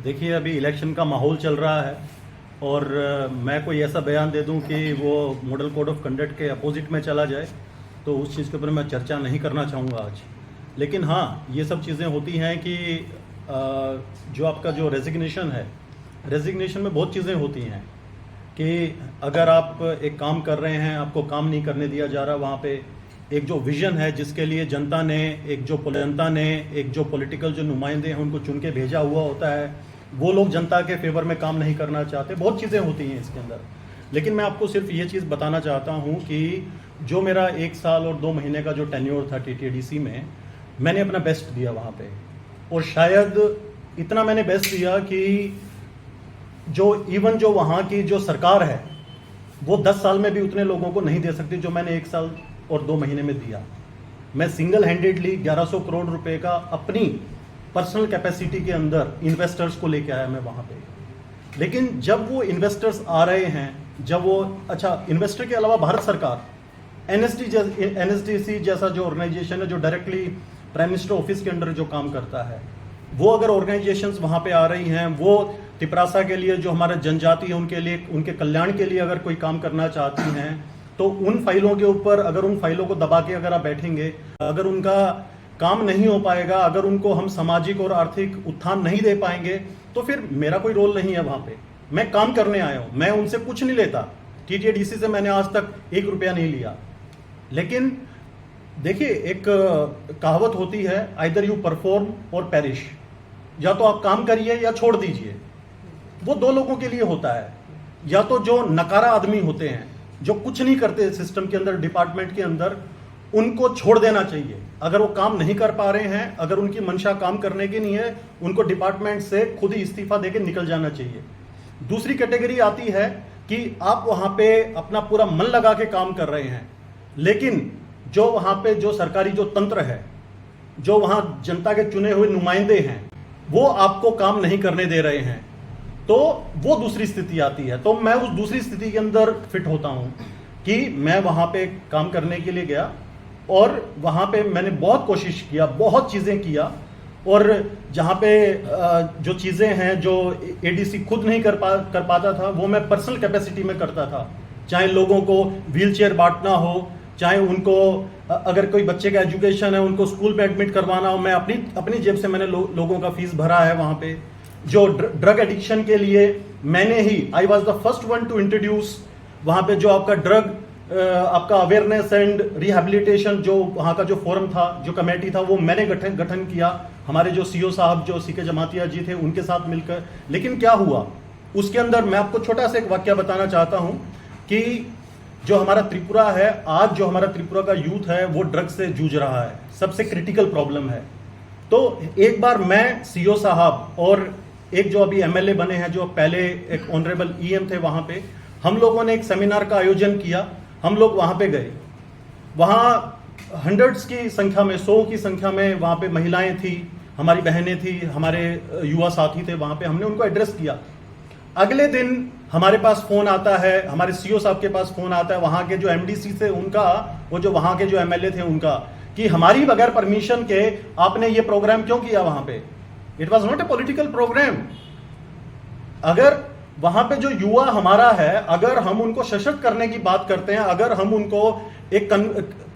देखिए, अभी इलेक्शन का माहौल चल रहा है और मैं कोई ऐसा बयान दे दूं कि वो मॉडल कोड ऑफ कंडक्ट के अपोजिट में चला जाए, तो उस चीज़ के ऊपर मैं चर्चा नहीं करना चाहूँगा आज। लेकिन हाँ, ये सब चीज़ें होती हैं कि जो आपका जो रेजिग्नेशन है, रेजिग्नेशन में बहुत चीज़ें होती हैं कि अगर आप एक काम कर रहे हैं, आपको काम नहीं करने दिया जा रहा, वहाँ पे एक जो विजन है जिसके लिए जनता ने एक जो पॉलिटिकल जो नुमाइंदे हैं उनको चुन के भेजा हुआ होता है, वो लोग जनता के फेवर में काम नहीं करना चाहते। बहुत चीज़ें होती हैं इसके अंदर। लेकिन मैं आपको सिर्फ ये चीज़ बताना चाहता हूँ कि जो मेरा 1 साल और 2 महीने का जो टेन्योर था TTDC में, मैंने अपना बेस्ट दिया वहाँ पे, और शायद इतना मैंने बेस्ट दिया कि जो वहाँ की जो सरकार है वो 10 साल में भी उतने लोगों को नहीं दे सकती जो मैंने 1 साल और 2 महीने में दिया। मैं सिंगल हैंडेडली 1100 करोड़ रुपए का अपनी पर्सनल कैपेसिटी के अंदर इन्वेस्टर्स को लेके आया मैं वहाँ पे। लेकिन जब वो इन्वेस्टर्स आ रहे हैं, जब वो इन्वेस्टर के अलावा भारत सरकार NSDC जैसा जो ऑर्गेनाइजेशन है जो डायरेक्टली प्राइम मिनिस्टर ऑफिस के अंडर जो काम करता है, वो अगर ऑर्गेनाइजेशंस वहाँ पे आ रही हैं, वो तिपरासा के लिए जो हमारे जनजाति है उनके लिए, उनके कल्याण के लिए अगर कोई काम करना चाहती हैं, तो उन फाइलों के ऊपर अगर उन फाइलों को दबा के अगर आप बैठेंगे, अगर उनका काम नहीं हो पाएगा, अगर उनको हम सामाजिक और आर्थिक उत्थान नहीं दे पाएंगे, तो फिर मेरा कोई रोल नहीं है वहाँ पे। मैं काम करने आया हूँ, मैं उनसे कुछ नहीं लेता। TTDC से मैंने आज तक 1 रुपया नहीं लिया। लेकिन देखिए, एक कहावत होती है, आइदर यू परफॉर्म और पेरिश, या तो आप काम करिए या छोड़ दीजिए। वो 2 लोगों के लिए होता है। या तो जो नकारा आदमी होते हैं, जो कुछ नहीं करते सिस्टम के अंदर, डिपार्टमेंट के अंदर, उनको छोड़ देना चाहिए। अगर वो काम नहीं कर पा रहे हैं, अगर उनकी मंशा काम करने की नहीं है, उनको डिपार्टमेंट से खुद ही इस्तीफा देके निकल जाना चाहिए। दूसरी कैटेगरी आती है कि आप वहां पे अपना पूरा मन लगा के काम कर रहे हैं, लेकिन जो वहां पे जो सरकारी जो तंत्र है, जो वहां जनता के चुने हुए नुमाइंदे हैं, वो आपको काम नहीं करने दे रहे हैं, तो वो दूसरी स्थिति आती है। तो मैं उस दूसरी स्थिति के अंदर फिट होता हूं कि मैं वहां पे काम करने के लिए गया और वहां पे मैंने बहुत कोशिश किया, बहुत चीजें किया, और जहां पे जो चीजें हैं जो ADC खुद नहीं कर पाता था, वो मैं पर्सनल कैपेसिटी में करता था। चाहे लोगों को व्हील चेयर बांटना हो, चाहे उनको अगर कोई बच्चे का एजुकेशन है उनको स्कूल में एडमिट करवाना हो, मैं अपनी जेब से मैंने लोगों का फीस भरा है। वहां पे जो ड्रग एडिक्शन के लिए मैंने ही, I was the first one to introduce वहां पे जो आपका ड्रग आपका अवेयरनेस एंड रिहेबिलिटेशन, जो वहां का जो फोरम था, जो कमेटी था, वो मैंने गठन किया, हमारे जो CO साहब जो CK जमातिया जी थे उनके साथ मिलकर। लेकिन क्या हुआ उसके अंदर, मैं आपको छोटा सा एक वाक्य बताना चाहता हूं कि जो हमारा त्रिपुरा है आज, जो हमारा त्रिपुरा का यूथ है वो ड्रग्स से जूझ रहा है, सबसे क्रिटिकल प्रॉब्लम है। तो एक बार मैं CO साहब और एक जो अभी MLA बने हैं, जो पहले एक ऑनरेबल EM थे, वहां पे हम लोगों ने एक सेमिनार का आयोजन किया। हम लोग वहां पे गए, वहां हंड्रेड्स की संख्या में, 100 की संख्या में वहां पे महिलाएं थी, हमारी बहनें थी, हमारे युवा साथी थे। वहां पे हमने उनको एड्रेस किया। अगले दिन हमारे पास फोन आता है, हमारे CO साहब के पास फोन आता है, वहां के जो MDC थे उनका, वो जो वहां के जो MLA थे उनका, कि हमारी बगैर परमिशन के आपने ये प्रोग्राम क्यों किया वहां पे। It was not a political programme. अगर वहां पे जो युवा हमारा है, अगर हम उनको सशक्त करने की बात करते हैं, अगर हम उनको एक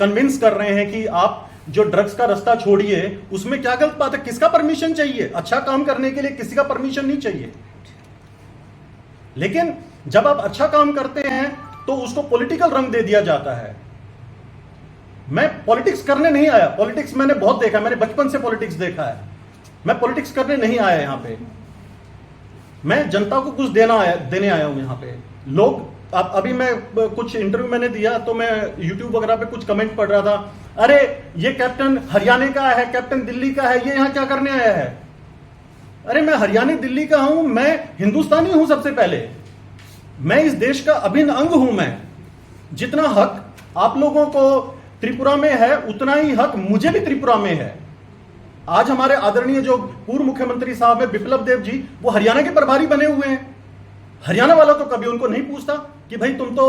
कन्विंस कर रहे हैं कि आप जो ड्रग्स का रास्ता छोड़िए, उसमें क्या गलत बात है? किसका परमिशन चाहिए? अच्छा काम करने के लिए किसी का परमिशन नहीं चाहिए। लेकिन जब आप अच्छा काम करते हैं तो उसको पॉलिटिकल रंग दे दिया जाता है। मैं पॉलिटिक्स करने नहीं आया, पॉलिटिक्स मैंने बहुत देखा, मैंने बचपन से पॉलिटिक्स देखा है। मैं पॉलिटिक्स करने नहीं आया यहां पे, मैं जनता को कुछ देने आया हूं यहां पे। लोग अभी मैं कुछ इंटरव्यू मैंने दिया तो मैं YouTube वगैरह पे कुछ कमेंट पढ़ रहा था, अरे ये कैप्टन हरियाणा का है, कैप्टन दिल्ली का है, ये यहां क्या करने आया है? अरे मैं हरियाणा दिल्ली का हूं, मैं हिंदुस्तानी हूं। सबसे पहले मैं इस देश का अभिन्न अंग हूं। मैं जितना हक आप लोगों को त्रिपुरा में है, उतना ही हक मुझे भी त्रिपुरा में है। आज हमारे आदरणीय जो पूर्व मुख्यमंत्री साहब है बिप्लब देव जी, वो हरियाणा के प्रभारी बने हुए हैं। हरियाणा वाला तो कभी उनको नहीं पूछता कि भाई तुम तो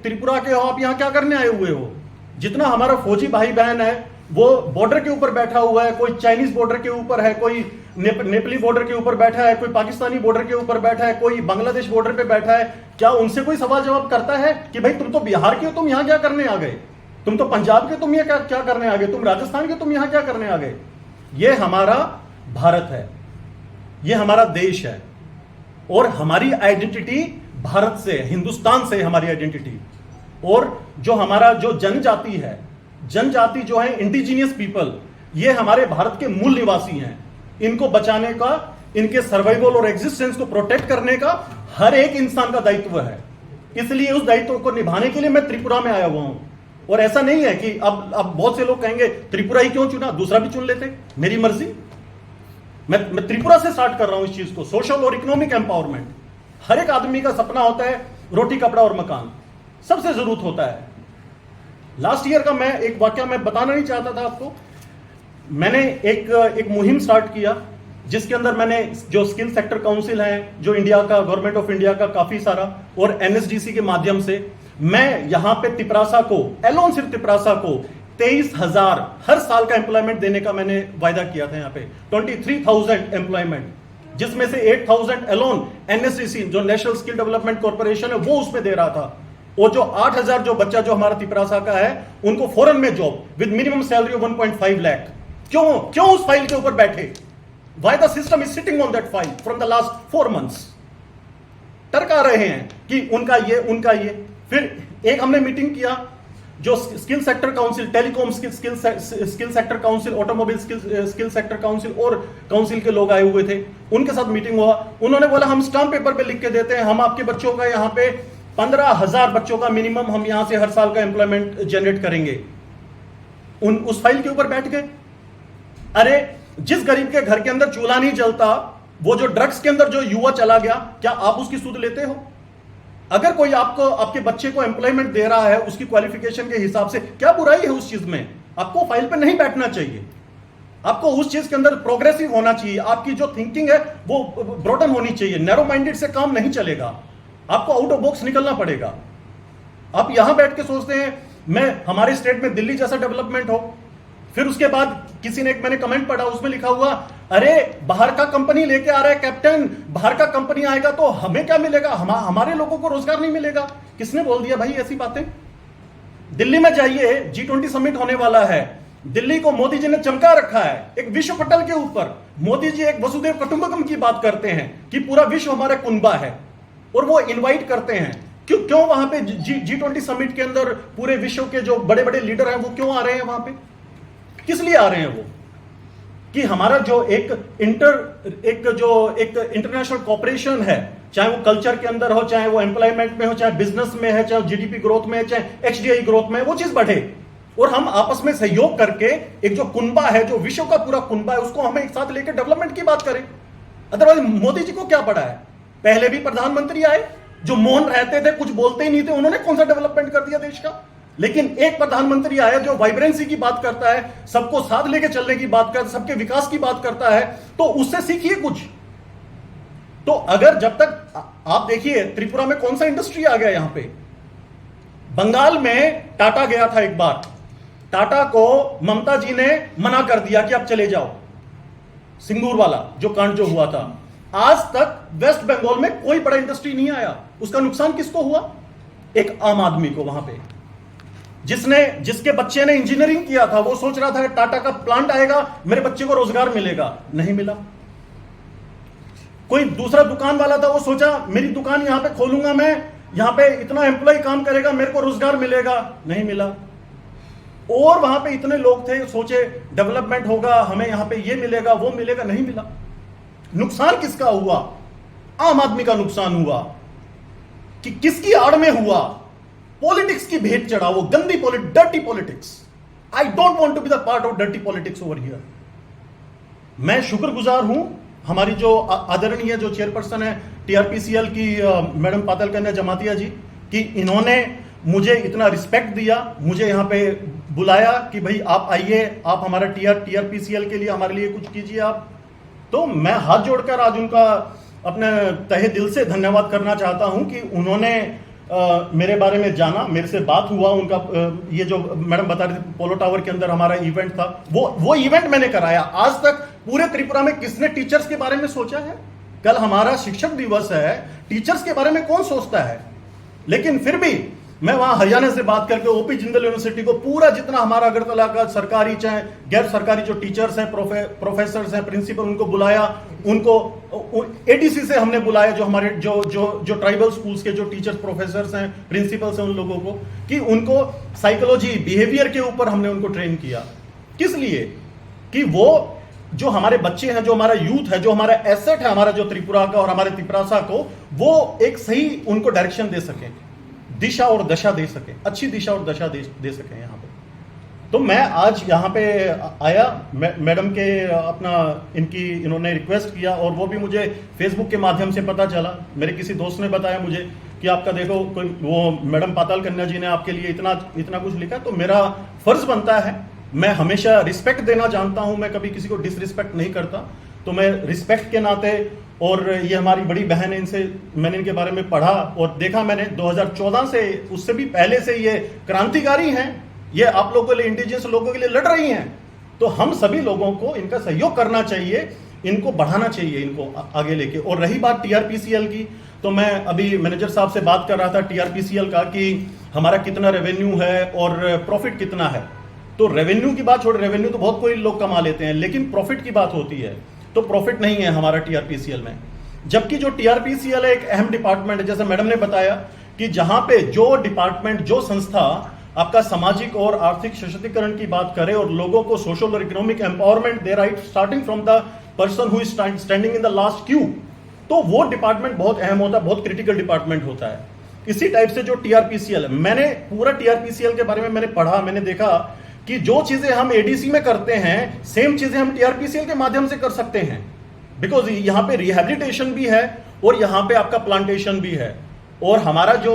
त्रिपुरा के हो, आप यहां क्या करने आए हुए हो। जितना हमारा फौजी भाई बहन है वो बॉर्डर के ऊपर बैठा हुआ है, कोई चाइनीज बॉर्डर के ऊपर है, कोई नेपाली बॉर्डर के ऊपर बैठा है, कोई पाकिस्तानी बॉर्डर के ऊपर बैठा है, कोई बांग्लादेश बॉर्डर पे बैठा है, क्या उनसे कोई सवाल जवाब करता है कि भाई तुम तो बिहार के हो, तुम यहां क्या करने आ गए? तुम तो पंजाब के, तुम ये क्या करने आ गए? तुम राजस्थान के, तुम यहां क्या करने आ गए? ये हमारा भारत है, ये हमारा देश है, और हमारी आइडेंटिटी भारत से, हिंदुस्तान से हमारी आइडेंटिटी। और जो हमारा जो जनजाति है, जनजाति जो है इंडिजीनियस पीपल, ये हमारे भारत के मूल निवासी हैं। इनको बचाने का, इनके सर्वाइवल और एग्जिस्टेंस को प्रोटेक्ट करने का हर एक इंसान का दायित्व है। इसलिए उस दायित्व को निभाने के लिए मैं त्रिपुरा में आया हुआ हूं। और ऐसा नहीं है कि अब बहुत से लोग कहेंगे त्रिपुरा ही क्यों चुना, दूसरा भी चुन लेते, मेरी मर्जी। मैं त्रिपुरा से स्टार्ट कर रहा हूं इस चीज को। सोशल और इकोनॉमिक एम्पावरमेंट, हर एक आदमी का सपना होता है रोटी कपड़ा और मकान, सबसे जरूरत होता है। लास्ट ईयर का मैं एक वाक्य मैं बताना नहीं चाहता था आपको। मैंने एक मुहिम स्टार्ट किया जिसके अंदर मैंने जो स्किल सेक्टर काउंसिल है, जो इंडिया का, गवर्नमेंट ऑफ इंडिया का काफी सारा, और एनएसडीसी के माध्यम से मैं यहां पे तिपरासा को, एलोन सिर्फ तिपरासा को 23,000 हर साल का एम्प्लॉयमेंट देने का मैंने वायदा किया था। यहां पे 23,000 एम्प्लॉयमेंट, जिसमें से 8,000 एलोन एनएसडीसी जो नेशनल स्किल डेवलपमेंट कॉर्पोरेशन है वो उसमें दे रहा था। और जो 8,000 जो बच्चा जो हमारा तिपरासा का है, उनको फॉरेन में job with minimum salary of 1.5 lakh. क्यों उस फाइल के ऊपर बैठे? Why the system is sitting on that file from the last 4 months? टरका रहे हैं कि उनका ये। फिर एक हमने मीटिंग किया, जो skill sector council, telecom skill sector council, automobile skill sector council और काउंसिल के लोग आए हुए थे, उनके साथ मीटिंग हुआ। उन्होंने बोला हम स्टाम्प पेपर पे लिख के देते हैं, हम आपके बच्चों का यहाँ पे 15,000 बच्चों का मिनिमम हम यहां से हर साल का एम्प्लॉयमेंट जनरेट करेंगे। उस फाइल के ऊपर बैठ गए। अरे जिस गरीब के घर के अंदर चूल्हा नहीं जलता, वो जो ड्रग्स के अंदर जो युवा चला गया, क्या आप उसकी सुध लेते हो? अगर कोई आपको, आपके बच्चे को एम्प्लॉयमेंट दे रहा है उसकी क्वालिफिकेशन के हिसाब से, क्या बुराई है उस चीज में? आपको फाइल पे नहीं बैठना चाहिए, आपको उस चीज के अंदर प्रोग्रेसिव होना चाहिए। आपकी जो थिंकिंग है वो ब्रॉडन होनी चाहिए। नैरो माइंडेड से काम नहीं चलेगा, आपको आउट ऑफ बॉक्स निकलना पड़ेगा। आप यहां बैठ के सोचते हैं मैं, हमारे स्टेट में दिल्ली जैसा डेवलपमेंट हो, फिर उसके बाद किसी ने मैंने कमेंट पढ़ा, उसमें लिखा हुआ अरे बाहर का कंपनी लेके आ रहा है कैप्टन, बाहर का कंपनी आएगा तो हमें क्या मिलेगा, हमारे लोगों को रोजगार नहीं मिलेगा। किसने बोल दिया भाई ऐसी बातें? दिल्ली में जाइए, G20 समिट होने वाला है, दिल्ली को मोदी जी ने चमका रखा है एक विश्व पटल के ऊपर। मोदी जी एक वसुदेव कुटुंबकम की बात करते हैं कि पूरा विश्व हमारा कुनबा है, और वो इनवाइट करते हैं। क्यों वहां पे G20 समिट के अंदर पूरे विश्व के जो बड़े बड़े लीडर हैं वो क्यों आ रहे हैं वहां पे? किस लिए आ रहे हैं वो? कि हमारा जो एक इंटरनेशनल कॉपरेशन है, चाहे वो कल्चर के अंदर हो, चाहे वो एम्प्लॉयमेंट में हो, चाहे बिजनेस में है, चाहे जीडीपी ग्रोथ में है, चाहे एचडीआई ग्रोथ में, वो चीज बढ़े और हम आपस में सहयोग करके एक जो कुनबा है, जो विश्व का पूरा कुनबा है, उसको हमें एक साथ लेकर डेवलपमेंट की बात करें। अदरवाइज मोदी जी को क्या पड़ा है? पहले भी प्रधानमंत्री आए जो मौन रहते थे, कुछ बोलते ही नहीं थे, उन्होंने कौन सा डेवलपमेंट कर दिया देश का? लेकिन एक प्रधानमंत्री आया जो वाइब्रेंसी की बात करता है, सबको साथ लेके चलने की बात करता है, सबके विकास की बात करता है, तो उससे सीखिए कुछ। तो अगर जब तक आप देखिए त्रिपुरा में कौन सा इंडस्ट्री आ गया यहां पे। बंगाल में टाटा गया था एक बार, टाटा को ममता जी ने मना कर दिया कि आप चले जाओ, सिंगूर वाला जो कांड जो हुआ था। आज तक वेस्ट बंगाल में कोई बड़ा इंडस्ट्री नहीं आया। उसका नुकसान किसको हुआ? एक आम आदमी को। वहां पे जिसके बच्चे ने इंजीनियरिंग किया था, वो सोच रहा था टाटा का प्लांट आएगा, मेरे बच्चे को रोजगार मिलेगा, नहीं मिला। कोई दूसरा दुकान वाला था, वो सोचा मेरी दुकान यहां पे खोलूंगा मैं, यहां पे इतना एम्प्लॉय काम करेगा, मेरे को रोजगार मिलेगा, नहीं मिला। और वहां पे इतने लोग थे, सोचे डेवलपमेंट होगा, हमें यहां पे ये मिलेगा, वो मिलेगा, नहीं मिला। नुकसान किसका हुआ? आम आदमी का नुकसान हुआ। कि किसकी आड़ में हुआ? पॉलिटिक्स की भेंट चढ़ा, वो गंदी dirty politics. I don't want to be the part of dirty politics over here. मैं शुक्रगुजार हूं हमारी जो आदरणीय जो चेयरपर्सन है टीआरपीसीएल की मैडम पातल कन्या जमातिया जी, कि इन्होंने मुझे इतना रिस्पेक्ट दिया, मुझे यहां पे बुलाया कि भाई आप आइए, आप हमारा टीआरपीसीएल के लिए हमारे लिए कुछ कीजिए आप। तो मैं हाथ जोड़कर आज उनका अपने तहे दिल से धन्यवाद करना चाहता हूं कि उन्होंने मेरे बारे में जाना, मेरे से बात हुआ उनका। ये जो मैडम बता रही थी पोलो टावर के अंदर हमारा इवेंट था, वो इवेंट मैंने कराया। आज तक पूरे त्रिपुरा में किसने टीचर्स के बारे में सोचा है? कल हमारा शिक्षक दिवस है, टीचर्स के बारे में कौन सोचता है? लेकिन फिर भी मैं वहां हरियाणा से बात करके ओपी जिंदल यूनिवर्सिटी को पूरा जितना हमारा अगरतला का सरकारी चाहे गैर सरकारी जो टीचर्स हैं, प्रोफेसर्स हैं, प्रिंसिपल, उनको बुलाया, उनको एडीसी से हमने बुलाया, जो हमारे जो ट्राइबल स्कूल्स के जो टीचर्स, प्रोफेसर्स हैं, प्रिंसिपल्स हैं, उन लोगों को, कि उनको साइकोलॉजी, बिहेवियर के ऊपर हमने उनको ट्रेन किया। किस लिए? कि वो जो हमारे बच्चे हैं, जो हमारा यूथ है, जो हमारा एसेट है, हमारा जो त्रिपुरा का और हमारे त्रिपुरासा को, वो एक सही उनको डायरेक्शन दे सके, दिशा और दशा दे सके, अच्छी दिशा और दशा दे सके यहाँ पे। तो मैं आज यहाँ पे आया, मैडम के अपना इन्होंने रिक्वेस्ट किया, और वो भी मुझे फेसबुक के माध्यम से पता चला। मेरे किसी दोस्त ने बताया मुझे कि आपका देखो कोई वो मैडम पाताल कन्या जी ने आपके लिए इतना कुछ लिखा। तो मेरा फर्ज बनता है, मैं हमेशा रिस्पेक्ट देना जानता हूं, मैं कभी किसी को डिसरिस्पेक्ट नहीं करता। तो मैं रिस्पेक्ट के नाते, और ये हमारी बड़ी बहन है, इनसे मैंने इनके बारे में पढ़ा और देखा। मैंने 2014 से, उससे भी पहले से ये क्रांतिकारी हैं, ये आप लोगों के लिए, इंडिजियस लोगों के लिए लड़ रही हैं। तो हम सभी लोगों को इनका सहयोग करना चाहिए, इनको बढ़ाना चाहिए, इनको आगे लेके। और रही बात टीआरपीसीएल की, तो मैं अभी मैनेजर साहब से बात कर रहा था टीआरपीसीएल का, कि हमारा कितना रेवेन्यू है और प्रॉफिट कितना है। तो रेवेन्यू की बात छोड़, रेवेन्यू तो बहुत कोई लोग कमा लेते हैं, लेकिन प्रॉफिट की बात होती है तो प्रॉफिट नहीं है हमारा टीआरपीसीएल में। जबकि जो टीआरपीसीएल है एक अहम डिपार्टमेंट है, जैसे मैडम ने बताया कि जहां पे जो डिपार्टमेंट, जो संस्था आपका सामाजिक और आर्थिक सशक्तिकरण की बात करे और लोगों को सोशल और economic empowerment they, right starting from the person who is standing in the last Q, तो वो डिपार्टमेंट बहुत अहम होता है, बहुत क्रिटिकल डिपार्टमेंट होता है। इसी टाइप से जो टीआरपीसीएल है, मैंने पूरा टीआरपीसीएल के बारे में मैंने पढ़ा, मैंने देखा कि जो चीजें हम एडीसी में करते हैं, सेम चीजें हम टीआरपीसीएल के माध्यम से कर सकते हैं। बिकॉज यहां पे रिहैबिलिटेशन भी है और यहां पे आपका प्लांटेशन भी है। और हमारा जो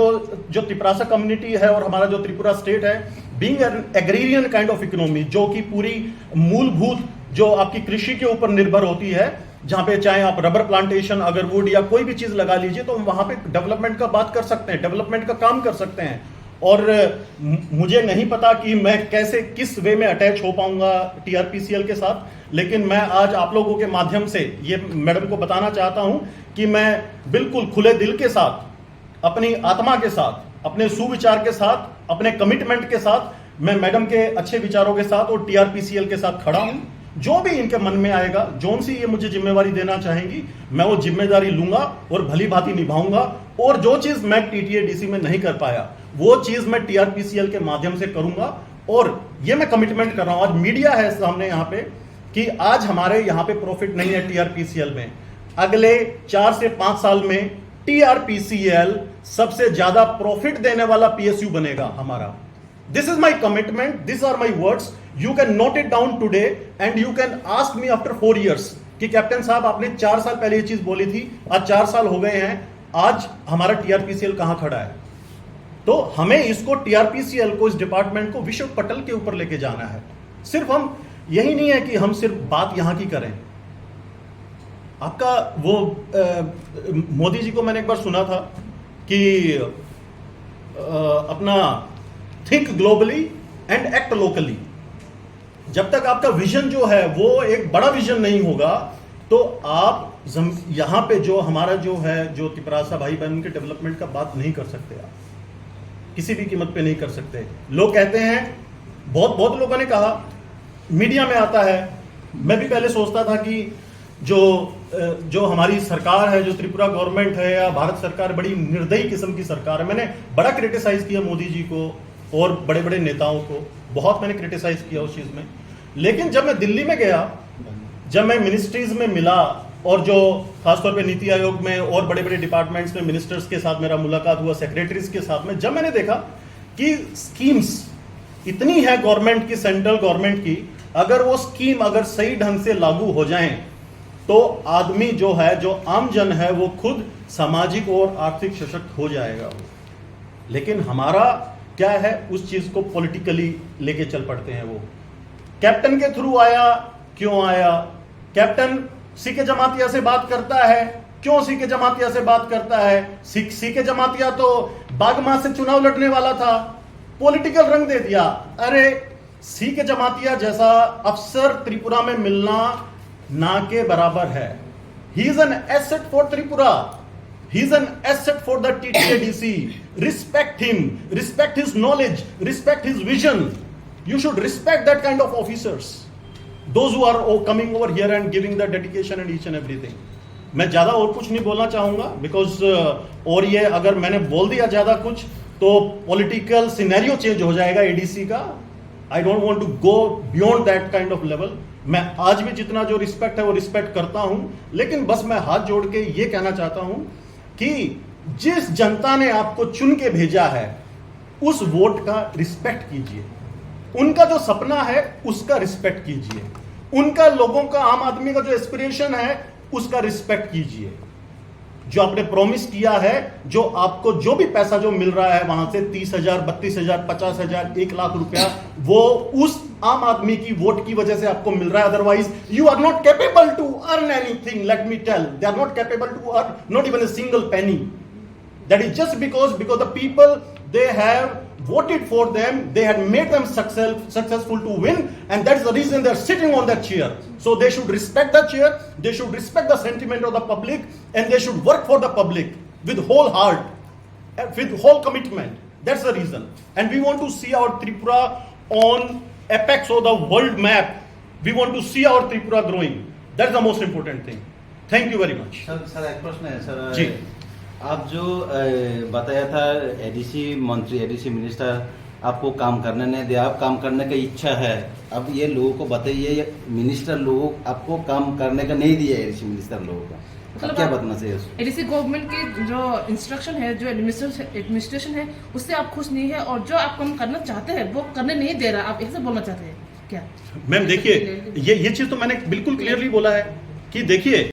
त्रिपुरासा कम्युनिटी है और हमारा जो त्रिपुरा स्टेट है, being an agrarian kind of economy, जो कि पूरी मूलभूत जो आपकी कृषि के ऊपर निर्भर होती है, जहां पे चाहे आप रबर प्लांटेशन, अगर वुड या कोई भी चीज लगा लीजिए, तो वहां पे डेवलपमेंट का बात कर सकते हैं, डेवलपमेंट का काम कर सकते हैं। और मुझे नहीं पता कि मैं कैसे, किस वे में अटैच हो पाऊंगा टीआरपीसीएल के साथ, लेकिन मैं आज आप लोगों के माध्यम से ये मैडम को बताना चाहता हूं कि मैं बिल्कुल खुले दिल के साथ, अपनी आत्मा के साथ, अपने सुविचार के साथ, अपने कमिटमेंट के साथ, मैं मैडम के अच्छे विचारों के साथ और टीआरपीसीएल के साथ खड़ा हूं। जो भी इनके मन में आएगा, जोन सी ये मुझे जिम्मेवारी देना चाहेंगी, मैं वो जिम्मेदारी लूंगा और भली भांति निभाऊंगा। और जो चीज मैं टीटीएडीसी में नहीं कर पाया, वो चीज मैं टीआरपीसीएल के माध्यम से करूंगा। और ये मैं कमिटमेंट कर रहा हूं, आज मीडिया है सामने यहाँ पे, कि आज हमारे यहाँ पे प्रॉफिट नहीं है टीआरपीसीएल में, अगले 4 से 5 साल में टीआरपीसीएल सबसे ज्यादा प्रॉफिट देने वाला पीएसयू बनेगा हमारा। This is my commitment, these are my words, you can note it down today and you can ask me after 4 years कि कैप्टन साहब आपने 4 साल पहले ये चीज बोली थी, आज 4 साल हो गए हैं, आज हमारा टीआरपीसीएल कहां खड़ा है। तो हमें इसको, टीआरपीसीएल को, इस डिपार्टमेंट को विश्व पटल के ऊपर लेके जाना है। सिर्फ हम, यही नहीं है कि हम सिर्फ बात यहां की करें। आपका वो मोदी जी को मैंने एक बार सुना था कि अपना think globally and act locally. जब तक आपका विजन जो है वो एक बड़ा विजन नहीं होगा, तो आप यहां पे जो हमारा जो है, जो त्रिपुरासा भाई बहन के डेवलपमेंट का बात नहीं कर सकते, आप किसी भी कीमत पे नहीं कर सकते। लोग कहते हैं, बहुत लोगों ने कहा, मीडिया में आता है, मैं भी पहले सोचता था कि जो हमारी सरकार है, जो त्रिपुरा गवर्नमेंट है या भारत सरकार, बड़ी निर्दयी किस्म की सरकार है। मैंने बड़ा क्रिटिसाइज किया मोदी जी को और बड़े बड़े नेताओं को, बहुत मैंने क्रिटिसाइज किया उस चीज में। लेकिन जब मैं दिल्ली में गया, जब मैं मिनिस्ट्रीज में मिला, और जो खासतौर पे नीति आयोग में और बड़े बड़े डिपार्टमेंट्स में मिनिस्टर्स के साथ मेरा मुलाकात हुआ, सेक्रेटरीज के साथ में, जब मैंने देखा कि स्कीम्स इतनी है गवर्नमेंट की, सेंट्रल गवर्नमेंट की, अगर वो स्कीम अगर सही ढंग से लागू हो जाएं, तो आदमी जो है, जो आम जन है, वो खुद सामाजिक और आर्थिक सशक्त हो जाएगा। लेकिन हमारा क्या है, उस चीज को पॉलिटिकली लेके चल पड़ते हैं। वो कैप्टन के थ्रू आया, क्यों आया? कैप्टन सीके जमातिया से बात करता है, क्यों सीके जमातिया से बात करता है? सीके जमातिया तो बागमा से चुनाव लड़ने वाला था, पॉलिटिकल रंग दे दिया। अरे सीके जमातिया जैसा अफसर त्रिपुरा में मिलना ना के बराबर है। He is an asset for Tripura, he is an asset for the TTADC। Respect him, respect his knowledge, respect his vision. You should respect that kind of officers, those who are coming over here and giving the dedication and each and everything. मैं ज्यादा और कुछ नहीं बोलना चाहूंगा because और ये अगर मैंने बोल दिया ज्यादा कुछ तो पॉलिटिकल सिनेरियो चेंज हो जाएगा ADC का। I don't want to go beyond that kind of level. मैं आज भी जितना जो रिस्पेक्ट है वो रिस्पेक्ट करता हूं, लेकिन बस मैं हाथ जोड़ के ये कहना चाहता हूं कि जिस जनता ने आपको चुन के भेजा है उस वोट का रिस्पेक्ट कीजिए, उनका जो सपना है उसका रिस्पेक्ट कीजिए, उनका लोगों का, आम आदमी का जो एस्पिरेशन है उसका रिस्पेक्ट कीजिए। जो आपने प्रॉमिस किया है, जो आपको जो भी पैसा जो मिल रहा है वहां से 30,000, 32,000, 50,000, 1 लाख रुपया, वो उस आम आदमी की वोट की वजह से आपको मिल रहा है। Otherwise you are not capable to earn anything, let me tell, they are not capable to earn not even a single penny. That is just because the people, they have voted for them, they had made them successful to win, and that's the reason they're sitting on that chair. So they should respect the chair, they should respect the sentiment of the public, and they should work for the public with whole heart, with whole commitment. That's the reason. And we want to see our Tripura on apex of the world map. We want to see our Tripura growing. That's the most important thing. Thank you very much. Sir एक प्रश्न है sir जी। आप जो बताया था ADC मंत्री, ADC minister आपको काम करने नहीं दिया, आप काम करने की इच्छा है। अब ये लोगों को बताइए, मिनिस्टर लोग आपको काम करने का नहीं दिया ADC मिनिस्टर लोगों का, मतलब क्या बताना चाहिए? ADC गवर्नमेंट की जो इंस्ट्रक्शन है, जो एडमिनिस्ट्रेशन है, उससे आप खुश नहीं है और जो आप काम करना चाहते हैं वो करने नहीं दे रहा, आप ऐसे बोलना चाहते हैं क्या? मैम देखिए, ये चीज तो मैंने बिल्कुल क्लियरली बोला है कि देखिए